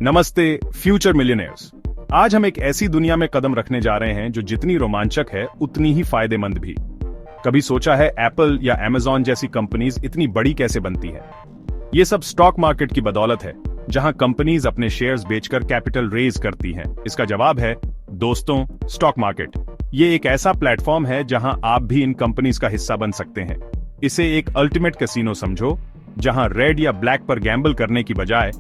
नमस्ते future millionaires. आज हम एक ऐसी दुनिया में कदम रखने जा रहे हैं जो जितनी रोमांचक है उतनी ही फायदेमंद भी। कभी सोचा है एप्पल या अमेज़न जैसी कंपनीज इतनी बड़ी कैसे बनती है? ये सब स्टॉक मार्केट की बदौलत है, जहां कंपनीज अपने शेयर्स बेचकर कैपिटल रेज करती हैं। इसका जवाब है दोस्तों, स्टॉक मार्केट। ये एक ऐसा प्लेटफॉर्म है जहां आप भी इन कंपनीज का हिस्सा बन सकते हैं। इसे एक अल्टीमेट कैसीनो समझो, जहां रेड या ब्लैक पर गैम्बल करने की बजाय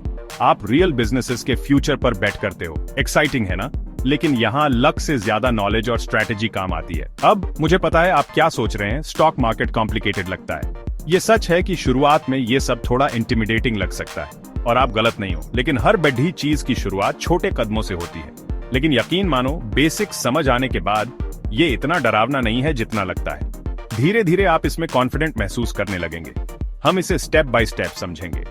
आप रियल बिजनेसेस के फ्यूचर पर बेट करते हो। एक्साइटिंग है ना? लेकिन यहाँ लक से ज्यादा नॉलेज और स्ट्रैटेजी काम आती है। अब मुझे पता है आप क्या सोच रहे हैं, स्टॉक मार्केट कॉम्प्लिकेटेड लगता है। ये सच है कि शुरुआत में ये सब थोड़ा इंटिमिडेटिंग लग सकता है और आप गलत नहीं हो, लेकिन हर बड़ी चीज की शुरुआत छोटे कदमों से होती है। लेकिन यकीन मानो, बेसिक समझ आने के बाद ये इतना डरावना नहीं है जितना लगता है। धीरे धीरे आप इसमें कॉन्फिडेंट महसूस करने लगेंगे। हम इसे स्टेप बाय स्टेप समझेंगे।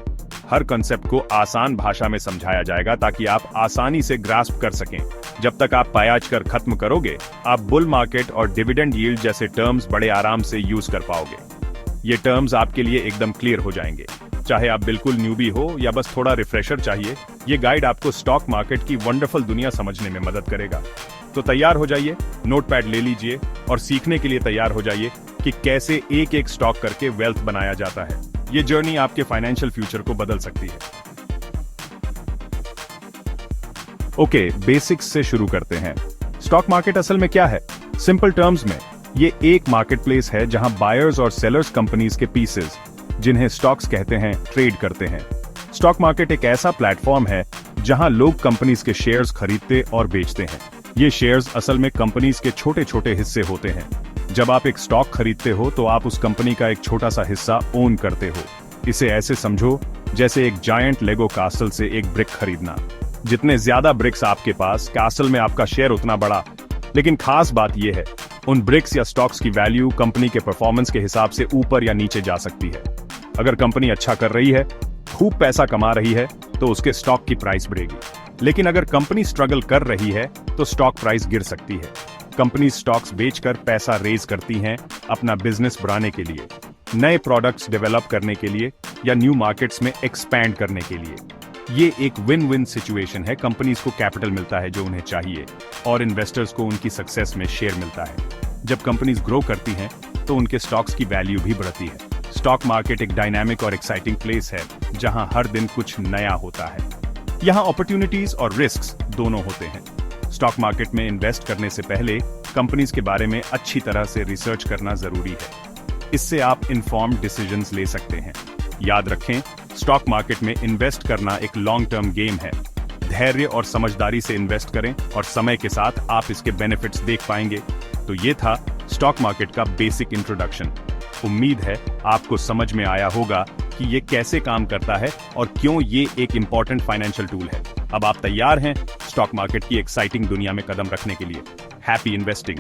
हर कंसेप्ट को आसान भाषा में समझाया जाएगा ताकि आप आसानी से ग्रास्प कर सकें। जब तक आप प्याज कर खत्म करोगे, आप बुल मार्केट और डिविडेंड यील्ड जैसे टर्म्स बड़े आराम से यूज कर पाओगे। ये टर्म्स आपके लिए एकदम क्लियर हो जाएंगे। चाहे आप बिल्कुल न्यूबी हो या बस थोड़ा रिफ्रेशर चाहिए, ये गाइड आपको स्टॉक मार्केट की वंडरफुल दुनिया समझने में मदद करेगा। तो तैयार हो जाइए, नोटपैड ले लीजिए और सीखने के लिए तैयार हो जाइए कि कैसे एक एक स्टॉक करके वेल्थ बनाया जाता है। ये जर्नी आपके फाइनेंशियल फ्यूचर को बदल सकती है। ओके, बेसिक्स से शुरू करते हैं। स्टॉक मार्केट असल में क्या है? सिंपल टर्म्स में ये एक मार्केटप्लेस है जहां बायर्स और सेलर्स कंपनीज के पीसेस, जिन्हें स्टॉक्स कहते हैं, ट्रेड करते हैं। स्टॉक मार्केट एक ऐसा प्लेटफॉर्म है जहां लोग कंपनीज के शेयर्स खरीदते और बेचते हैं। ये शेयर्स असल में कंपनीज के छोटे छोटे हिस्से होते हैं। जब आप एक स्टॉक खरीदते हो तो आप उस कंपनी का एक छोटा सा हिस्सा ओन करते हो। इसे ऐसे समझो जैसे एक जायंट लेगो कासल से एक ब्रिक खरीदना। जितने ज्यादा ब्रिक्स आपके पास, कासल में आपका शेयर उतना बड़ा। लेकिन खास बात यह है, उन ब्रिक्स या स्टॉक्स की वैल्यू कंपनी के परफॉर्मेंस के हिसाब से ऊपर या नीचे जा सकती है। अगर कंपनी अच्छा कर रही है, खूब पैसा कमा रही है, तो उसके स्टॉक की प्राइस बढ़ेगी। लेकिन अगर कंपनी स्ट्रगल कर रही है तो स्टॉक प्राइस गिर सकती है। कंपनी स्टॉक्स बेचकर पैसा रेज करती हैं अपना बिजनेस बढ़ाने के लिए, नए प्रोडक्ट्स डेवलप करने के लिए या न्यू मार्केट्स में एक्सपैंड करने के लिए। ये एक विन विन सिचुएशन है। कंपनीज को कैपिटल मिलता है जो उन्हें चाहिए और इन्वेस्टर्स को उनकी सक्सेस में शेयर मिलता है। जब कंपनीज ग्रो करती हैं तो उनके स्टॉक्स की वैल्यू भी बढ़ती है। स्टॉक मार्केट एक डायनामिक और एक्साइटिंग प्लेस है जहां हर दिन कुछ नया होता है। यहाँ अपॉर्चुनिटीज और रिस्क्स दोनों होते हैं। स्टॉक मार्केट में इन्वेस्ट करने से पहले कंपनीज के बारे में अच्छी तरह से रिसर्च करना जरूरी है। इससे आप इन्फॉर्म्ड डिसीजंस ले सकते हैं। याद रखें, स्टॉक मार्केट में इन्वेस्ट करना एक लॉन्ग टर्म गेम है। धैर्य और समझदारी से इन्वेस्ट करें और समय के साथ आप इसके बेनिफिट्स देख पाएंगे। तो ये था स्टॉक मार्केट का बेसिक इंट्रोडक्शन। उम्मीद है आपको समझ में आया होगा कि ये कैसे काम करता है और क्यों ये एक इंपॉर्टेंट फाइनेंशियल टूल है। अब आप तैयार हैं स्टॉक मार्केट की एक्साइटिंग दुनिया में कदम रखने के लिए। Happy investing.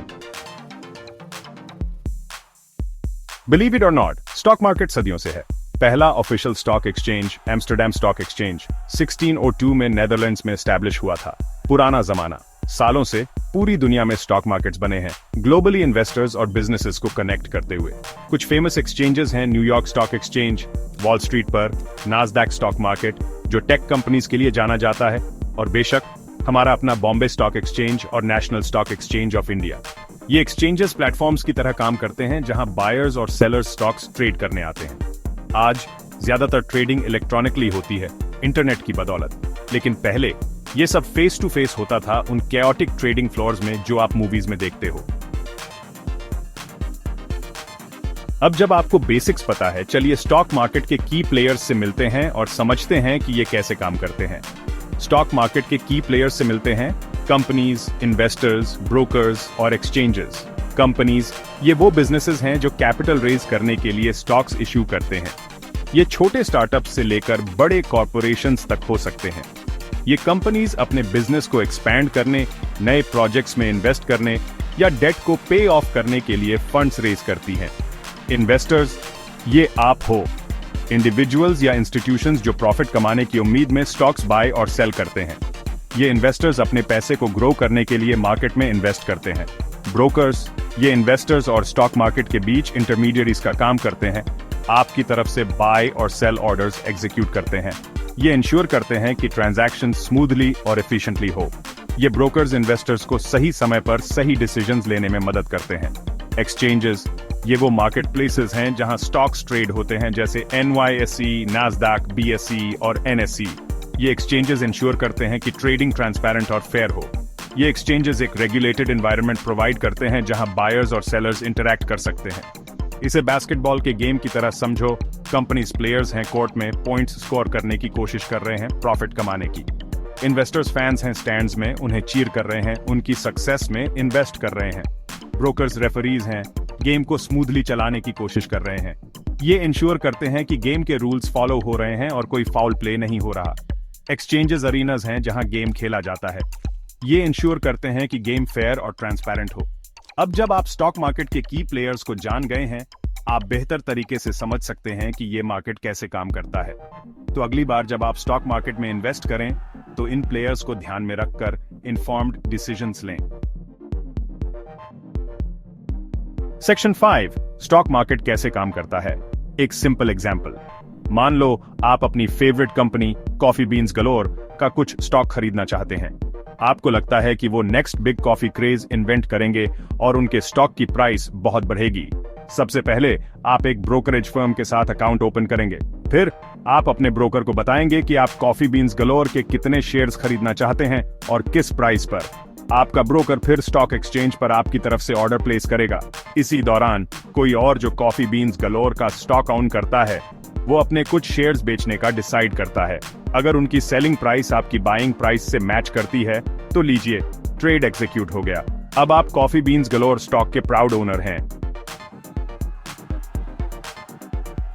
बिलीव इट और नॉट, स्टॉक मार्केट सदियों से है। पहला official stock exchange Amsterdam stock exchange 1602 में नेदरलैंड्स में एस्टैब्लिश हुआ था। पुराना जमाना। सालों से पूरी दुनिया में स्टॉक मार्केट्स बने हैं, ग्लोबली इन्वेस्टर्स और बिजनेसेस को कनेक्ट करते हुए। कुछ फेमस एक्सचेंजेस हैं New York stock exchange, wall street पर नास्डैक स्टॉक मार्केट जो टेक कंपनीज के लिए जाना जाता है, और बेशक हमारा अपना बॉम्बे स्टॉक एक्सचेंज और national stock exchange of India. ये एक्सचेंजेस प्लेटफॉर्म्स की तरह काम करते हैं जहां बायर्स और सेलर्स स्टॉक्स ट्रेड करने आते हैं। आज ज्यादातर ट्रेडिंग इलेक्ट्रॉनिकली होती है, इंटरनेट की बदौलत। लेकिन पहले ये सब फेस टू फेस होता था उन कैओटिक ट्रेडिंग फ्लोर्स में जो आप मूवीज में देखते हो। अब जब आपको बेसिक्स पता है, चलिए स्टॉक मार्केट के की प्लेयर्स से मिलते हैं और समझते हैं कि ये कैसे काम करते हैं। स्टॉक मार्केट के की प्लेयर्स से मिलते हैं कंपनीज, इन्वेस्टर्स, ब्रोकर्स और एक्सचेंजेस। कंपनीज ये वो बिजनेसेस हैं जो कैपिटल रेज करने के लिए स्टॉक्स इश्यू करते हैं। ये छोटे स्टार्टअप्स से लेकर बड़े कॉर्पोरेशंस तक हो सकते हैं। ये कंपनीज अपने बिजनेस को एक्सपैंड करने, नए प्रोजेक्ट्स में इन्वेस्ट करने या डेट को पे ऑफ करने के लिए फंड्स रेज करती हैं। इन्वेस्टर्स ये आप हो, इंडिविजुअल्स या इंस्टीट्यूशंस जो प्रॉफिट कमाने की उम्मीद में स्टॉक्स बाय और सेल करते हैं। ये इन्वेस्टर्स अपने पैसे को ग्रो करने के लिए मार्केट में इन्वेस्ट करते हैं। ब्रोकर्स ये इन्वेस्टर्स और स्टॉक मार्केट के बीच इंटरमीडिएरीज का काम करते हैं, आपकी तरफ से बाय और सेल ऑर्डर्स एग्जीक्यूट करते हैं। ये इंश्योर करते हैं कि ट्रांजैक्शन स्मूथली और एफिशिएंटली हो। ये ब्रोकर्स इन्वेस्टर्स को सही समय पर सही डिसीजंस लेने में मदद करते हैं। एक्सचेंजेस, ये वो मार्केट प्लेसेस हैं जहां स्टॉक्स ट्रेड होते हैं, जैसे NYSE, नास्डैक, BSE और NSE। ये एक्सचेंजेस इंश्योर करते हैं कि ट्रेडिंग ट्रांसपेरेंट और फेयर हो। ये एक्सचेंजेस एक रेगुलेटेड एनवायरनमेंट प्रोवाइड करते हैं जहां बायर्स और सेलर्स इंटरैक्ट कर सकते हैं। इसे बास्केटबॉल के गेम की तरह समझो। कंपनीज प्लेयर्स हैं कोर्ट में, पॉइंट्स स्कोर करने की कोशिश कर रहे हैं, प्रॉफिट कमाने की। इन्वेस्टर्स फैंस हैं स्टैंड्स में, उन्हें चीयर कर रहे हैं, उनकी सक्सेस में इन्वेस्ट कर रहे हैं। ब्रोकर्स रेफरीज हैं, गेम को स्मूथली चलाने की कोशिश कर रहे हैं। ये इंश्योर करते हैं कि गेम के रूल्स फॉलो हो रहे हैं और कोई फाउल प्ले नहीं हो रहा। एक्सचेंजेस अरीनाज हैं जहां गेम खेला जाता है। ये इंश्योर करते हैं कि गेम फेयर और ट्रांसपेरेंट हो। अब जब आप स्टॉक मार्केट के की प्लेयर्स को जान गए हैं, आप बेहतर तरीके से समझ सकते हैं कि ये मार्केट कैसे काम करता है। तो अगली बार जब आप स्टॉक मार्केट में इन्वेस्ट करें, तो इन प्लेयर्स को ध्यान में रखकर इन्फॉर्म्ड डिसीजंस लें। सेक्शन 5, स्टॉक मार्केट कैसे काम करता है। एक सिंपल एग्जांपल। मान लो आप अपनी फेवरेट कंपनी कॉफी बीन्स गलोर का कुछ स्टॉक खरीदना चाहते हैं। आपको लगता है कि वो next big coffee craze invent करेंगे और उनके स्टॉक की प्राइस बहुत बढ़ेगी। सबसे पहले आप एक ब्रोकरेज फर्म के साथ अकाउंट ओपन करेंगे। फिर आप अपने ब्रोकर को बताएंगे कि आप कॉफी बीन्स गलोर के कितने शेयर्स खरीदना चाहते हैं और किस प्राइस पर। आपका ब्रोकर फिर स्टॉक एक्सचेंज पर आपकी तरफ से ऑर्डर प्लेस करेगा। इसी दौरान कोई और जो कॉफी बीन्स गलोर का स्टॉक ऑन करता है, वो अपने कुछ शेयर्स बेचने का डिसाइड करता है। अगर उनकी सेलिंग प्राइस आपकी बाइंग प्राइस से मैच करती है, तो लीजिए, ट्रेड एग्जीक्यूट हो गया। अब आप कॉफी बीन्स गलोर स्टॉक के प्राउड ओनर हैं।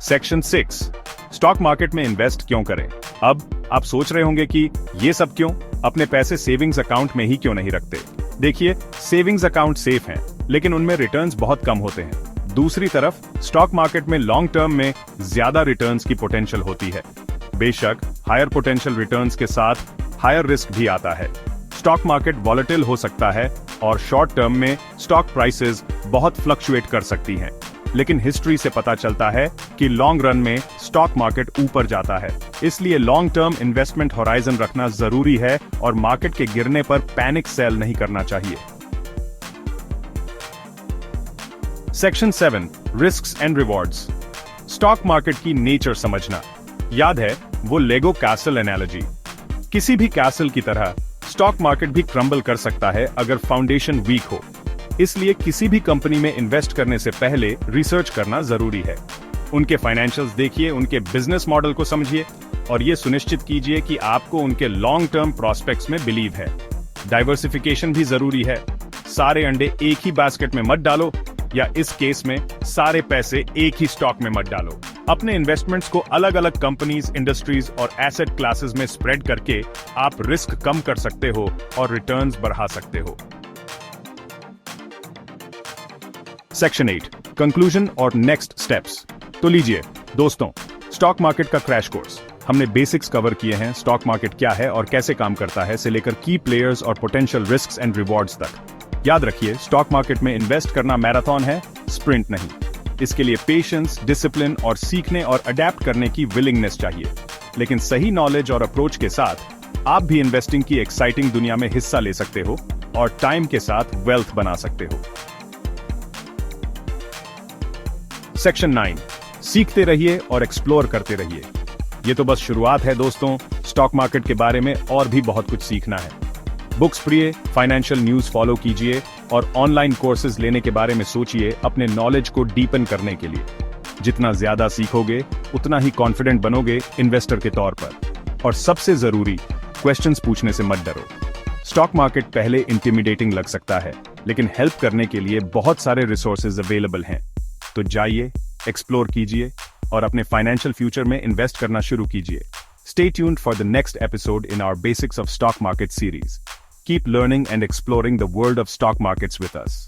सेक्शन 6, स्टॉक मार्केट में इन्वेस्ट क्यों करें। अब आप सोच रहे होंगे कि ये सब क्यों, अपने पैसे सेविंग्स अकाउंट में ही क्यों नहीं रखते। देखिए, सेविंग्स अकाउंट सेफ हैं, लेकिन उनमें रिटर्न्स बहुत कम होते हैं। दूसरी तरफ स्टॉक मार्केट में लॉन्ग टर्म में ज्यादा रिटर्न्स की पोटेंशियल होती है। बेशक हायर पोटेंशियल रिटर्न्स के साथ हायर रिस्क भी आता है। स्टॉक मार्केट वॉलेटिल हो सकता है और शॉर्ट टर्म में स्टॉक प्राइसेस बहुत फ्लक्चुएट कर सकती हैं। लेकिन हिस्ट्री से पता चलता है कि लॉन्ग रन में स्टॉक मार्केट ऊपर जाता है। इसलिए लॉन्ग टर्म इन्वेस्टमेंट होराइजन रखना जरूरी है और मार्केट के गिरने पर पैनिक सेल नहीं करना चाहिए। Section 7, risks and rewards. Stock market की नेचर समझना। याद है वो लेगो कैसल एनालॉजी। किसी भी कैसल की तरह स्टॉक मार्केट भी क्रम्बल कर सकता है अगर फाउंडेशन वीक हो। इसलिए किसी भी कंपनी में इन्वेस्ट करने से पहले रिसर्च करना जरूरी है। उनके फाइनेंशियल्स देखिए, उनके बिजनेस मॉडल को समझिए और यह सुनिश्चित कीजिए कि आपको उनके लॉन्ग टर्म प्रोस्पेक्ट्स में बिलीव है। डाइवर्सिफिकेशन भी जरूरी है। सारे अंडे एक ही बास्केट में मत डालो, या इस केस में सारे पैसे एक ही स्टॉक में मत डालो। अपने इन्वेस्टमेंट्स को अलग अलग कंपनीज, इंडस्ट्रीज और एसेट क्लासेस में स्प्रेड करके आप रिस्क कम कर सकते हो और रिटर्न्स बढ़ा सकते हो। सेक्शन 8, कंक्लूजन और नेक्स्ट स्टेप्स। तो लीजिए दोस्तों, स्टॉक मार्केट का क्रैश कोर्स। हमने बेसिक्स कवर किए हैं, स्टॉक मार्केट क्या है और कैसे काम करता है से लेकर की प्लेयर्स और पोटेंशियल रिस्क्स एंड रिवॉर्ड्स तक। याद रखिए, स्टॉक मार्केट में इन्वेस्ट करना मैराथन है, स्प्रिंट नहीं। इसके लिए पेशेंस, डिसिप्लिन और सीखने और अडेप्ट करने की विलिंगनेस चाहिए। लेकिन सही नॉलेज और अप्रोच के साथ आप भी इन्वेस्टिंग की एक्साइटिंग दुनिया में हिस्सा ले सकते हो और टाइम के साथ वेल्थ बना सकते हो। सेक्शन 9, सीखते रहिए और एक्सप्लोर करते रहिए। ये तो बस शुरुआत है दोस्तों, स्टॉक मार्केट के बारे में और भी बहुत कुछ सीखना है। बुक्स पढ़िए, फाइनेंशियल न्यूज फॉलो कीजिए और ऑनलाइन कोर्सेज लेने के बारे में सोचिए अपने नॉलेज को डीपन करने के लिए। जितना ज्यादा सीखोगे उतना ही कॉन्फिडेंट बनोगे इन्वेस्टर के तौर पर। और सबसे जरूरी, क्वेश्चंस पूछने से मत डरो। स्टॉक मार्केट पहले इंटिमिडेटिंग लग सकता है, लेकिन हेल्प करने के लिए बहुत सारे रिसोर्सेज अवेलेबल हैं। तो जाइए, एक्सप्लोर कीजिए और अपने फाइनेंशियल फ्यूचर में इन्वेस्ट करना शुरू कीजिए। Stay tuned for the next episode in our Basics of Stock Market series. Keep learning and exploring the world of stock markets with us.